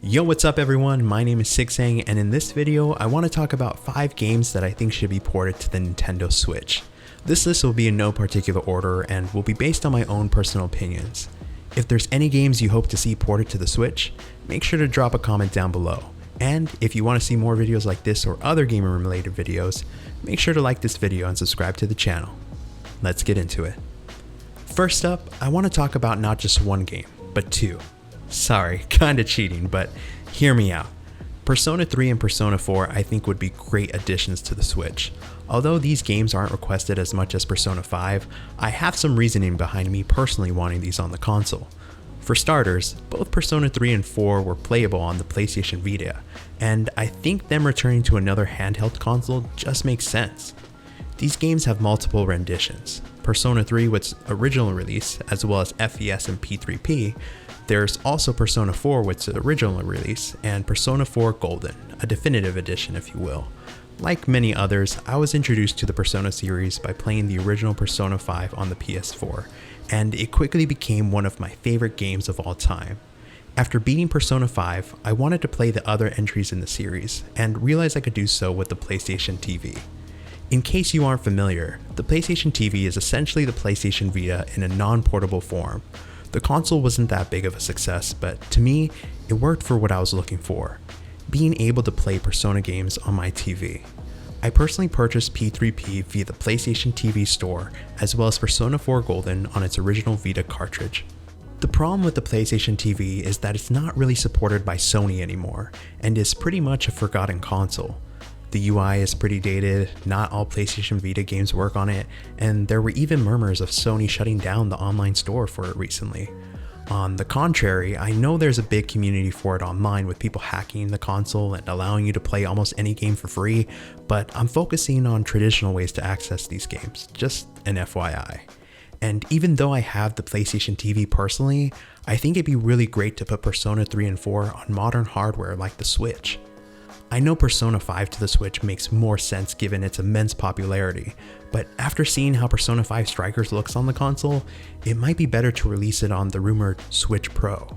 Yo, what's up everyone? My name is Sigsang, and in this video, I want to talk about 5 games that I think should be ported to the Nintendo Switch. This list will be in no particular order and will be based on my own personal opinions. If there's any games you hope to see ported to the Switch, make sure to drop a comment down below. And if you want to see more videos like this or other gaming related videos, make sure to like this video and subscribe to the channel. Let's get into it. First up, I want to talk about not just one game, but 2. Sorry, kinda cheating, but hear me out. Persona 3 and Persona 4 I think would be great additions to the Switch. Although these games aren't requested as much as Persona 5, I have some reasoning behind me personally wanting these on the console. For starters, both Persona 3 and 4 were playable on the PlayStation Vita, and I think them returning to another handheld console just makes sense. These games have multiple renditions. Persona 3 with its original release, as well as FES and P3P. There's also Persona 4 with its original release, and Persona 4 Golden, a definitive edition if you will. Like many others, I was introduced to the Persona series by playing the original Persona 5 on the PS4, and it quickly became one of my favorite games of all time. After beating Persona 5, I wanted to play the other entries in the series, and realized I could do so with the PlayStation TV. In case you aren't familiar, the PlayStation TV is essentially the PlayStation Vita in a non-portable form. The console wasn't that big of a success, but to me, it worked for what I was looking for, being able to play Persona games on my TV. I personally purchased P3P via the PlayStation TV store, as well as Persona 4 Golden on its original Vita cartridge. The problem with the PlayStation TV is that it's not really supported by Sony anymore, and is pretty much a forgotten console. The UI is pretty dated, not all PlayStation Vita games work on it, and there were even murmurs of Sony shutting down the online store for it recently. On the contrary, I know there's a big community for it online with people hacking the console and allowing you to play almost any game for free, but I'm focusing on traditional ways to access these games, just an FYI. And even though I have the PlayStation TV personally, I think it'd be really great to put Persona 3 and 4 on modern hardware like the Switch. I know Persona 5 to the Switch makes more sense given its immense popularity, but after seeing how Persona 5 Strikers looks on the console, it might be better to release it on the rumored Switch Pro.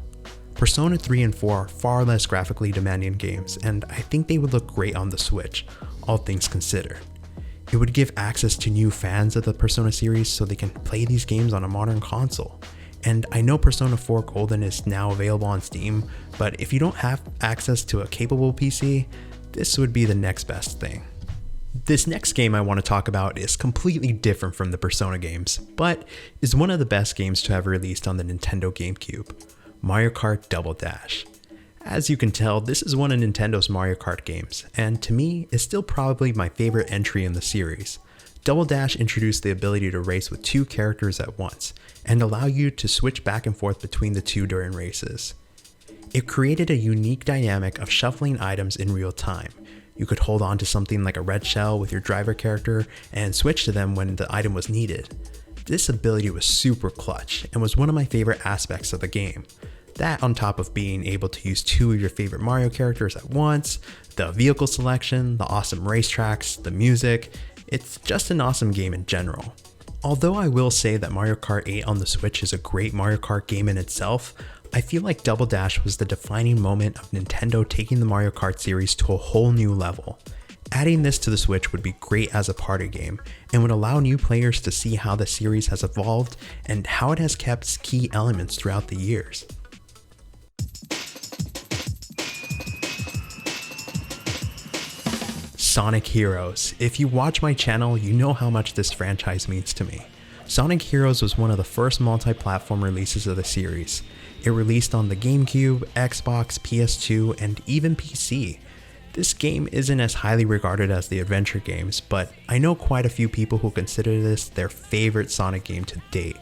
Persona 3 and 4 are far less graphically demanding games, and I think they would look great on the Switch, all things considered. It would give access to new fans of the Persona series so they can play these games on a modern console. And I know Persona 4 Golden is now available on Steam, but if you don't have access to a capable PC, this would be the next best thing. This next game I want to talk about is completely different from the Persona games, but is one of the best games to have released on the Nintendo GameCube, Mario Kart Double Dash. As you can tell, this is one of Nintendo's Mario Kart games, and to me, is still probably my favorite entry in the series. Double Dash introduced the ability to race with 2 characters at once, and allow you to switch back and forth between the 2 during races. It created a unique dynamic of shuffling items in real time. You could hold on to something like a red shell with your driver character and switch to them when the item was needed. This ability was super clutch and was one of my favorite aspects of the game. That on top of being able to use 2 of your favorite Mario characters at once, the vehicle selection, the awesome racetracks, the music, it's just an awesome game in general. Although I will say that Mario Kart 8 on the Switch is a great Mario Kart game in itself, I feel like Double Dash was the defining moment of Nintendo taking the Mario Kart series to a whole new level. Adding this to the Switch would be great as a party game, and would allow new players to see how the series has evolved and how it has kept key elements throughout the years. Sonic Heroes. If you watch my channel, you know how much this franchise means to me. Sonic Heroes was one of the first multi-platform releases of the series. It released on the GameCube, Xbox, PS2, and even PC. This game isn't as highly regarded as the adventure games, but I know quite a few people who consider this their favorite Sonic game to date.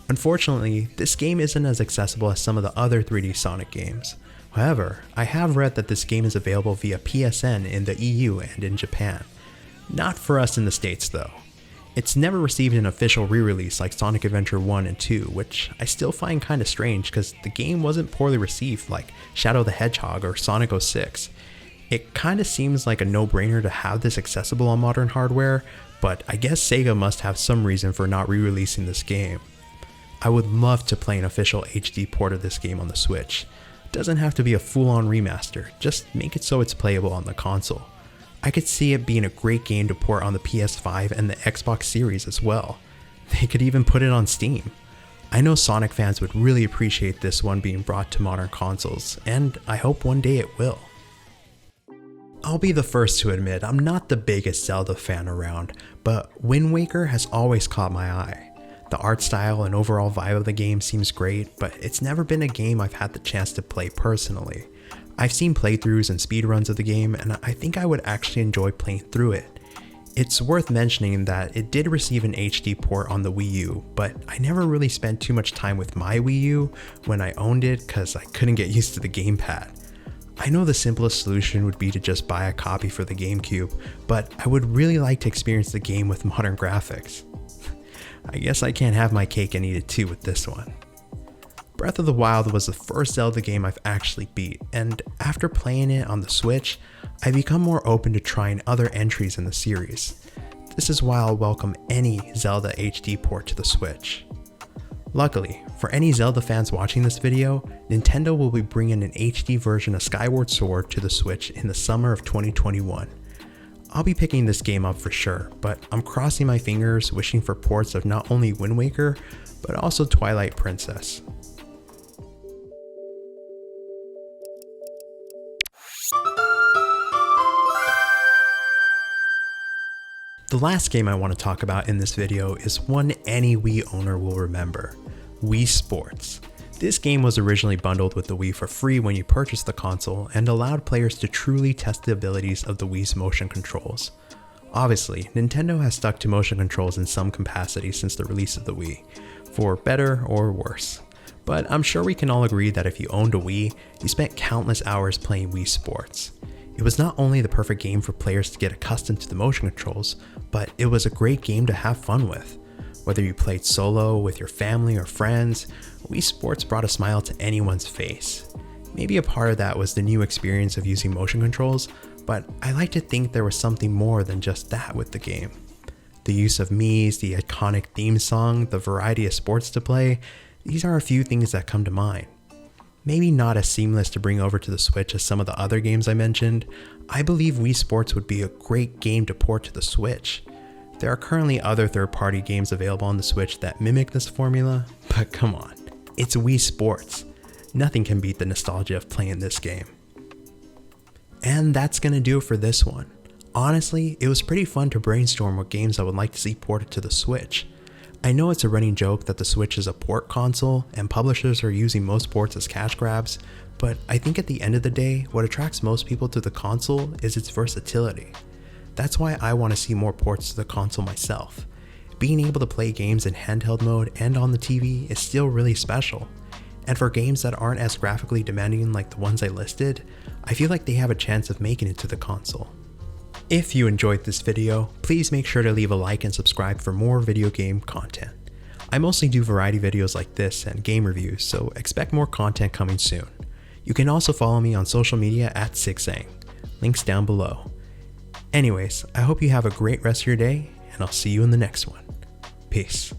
Unfortunately, this game isn't as accessible as some of the other 3D Sonic games. However, I have read that this game is available via PSN in the EU and in Japan. Not for us in the States though. It's never received an official re-release like Sonic Adventure 1 and 2, which I still find kinda strange because the game wasn't poorly received like Shadow the Hedgehog or Sonic 06. It kinda seems like a no-brainer to have this accessible on modern hardware, but I guess Sega must have some reason for not re-releasing this game. I would love to play an official HD port of this game on the Switch. doesn't have to be a full-on remaster, just make it so it's playable on the console. I could see it being a great game to port on the PS5 and the Xbox Series as well. They could even put it on Steam. I know Sonic fans would really appreciate this one being brought to modern consoles, and I hope one day it will. I'll be the first to admit I'm not the biggest Zelda fan around, but Wind Waker has always caught my eye. The art style and overall vibe of the game seems great, but it's never been a game I've had the chance to play personally. I've seen playthroughs and speedruns of the game, and I think I would actually enjoy playing through it. It's worth mentioning that it did receive an HD port on the Wii U, but I never really spent too much time with my Wii U when I owned it because I couldn't get used to the gamepad. I know the simplest solution would be to just buy a copy for the GameCube, but I would really like to experience the game with modern graphics. I guess I can't have my cake and eat it too with this one. Breath of the Wild was the first Zelda game I've actually beat, and after playing it on the Switch, I've become more open to trying other entries in the series. This is why I'll welcome any Zelda HD port to the Switch. Luckily, for any Zelda fans watching this video, Nintendo will be bringing an HD version of Skyward Sword to the Switch in the summer of 2021. I'll be picking this game up for sure, but I'm crossing my fingers wishing for ports of not only Wind Waker, but also Twilight Princess. The last game I want to talk about in this video is one any Wii owner will remember, Wii Sports. This game was originally bundled with the Wii for free when you purchased the console and allowed players to truly test the abilities of the Wii's motion controls. Obviously, Nintendo has stuck to motion controls in some capacity since the release of the Wii, for better or worse. But I'm sure we can all agree that if you owned a Wii, you spent countless hours playing Wii Sports. It was not only the perfect game for players to get accustomed to the motion controls, but it was a great game to have fun with. Whether you played solo, with your family or friends, Wii Sports brought a smile to anyone's face. Maybe a part of that was the new experience of using motion controls, but I like to think there was something more than just that with the game. The use of Mii's, the iconic theme song, the variety of sports to play, these are a few things that come to mind. Maybe not as seamless to bring over to the Switch as some of the other games I mentioned, I believe Wii Sports would be a great game to port to the Switch. There are currently other third-party games available on the Switch that mimic this formula, but come on, it's Wii Sports. Nothing can beat the nostalgia of playing this game. And that's gonna do it for this one. Honestly, it was pretty fun to brainstorm what games I would like to see ported to the Switch. I know it's a running joke that the Switch is a port console and publishers are using most ports as cash grabs, but I think at the end of the day, what attracts most people to the console is its versatility. That's why I want to see more ports to the console myself. Being able to play games in handheld mode and on the TV is still really special. And for games that aren't as graphically demanding like the ones I listed, I feel like they have a chance of making it to the console. If you enjoyed this video, please make sure to leave a like and subscribe for more video game content. I mostly do variety videos like this and game reviews, so expect more content coming soon. You can also follow me on social media at Sigsang, links down below. Anyways, I hope you have a great rest of your day, and I'll see you in the next one. Peace.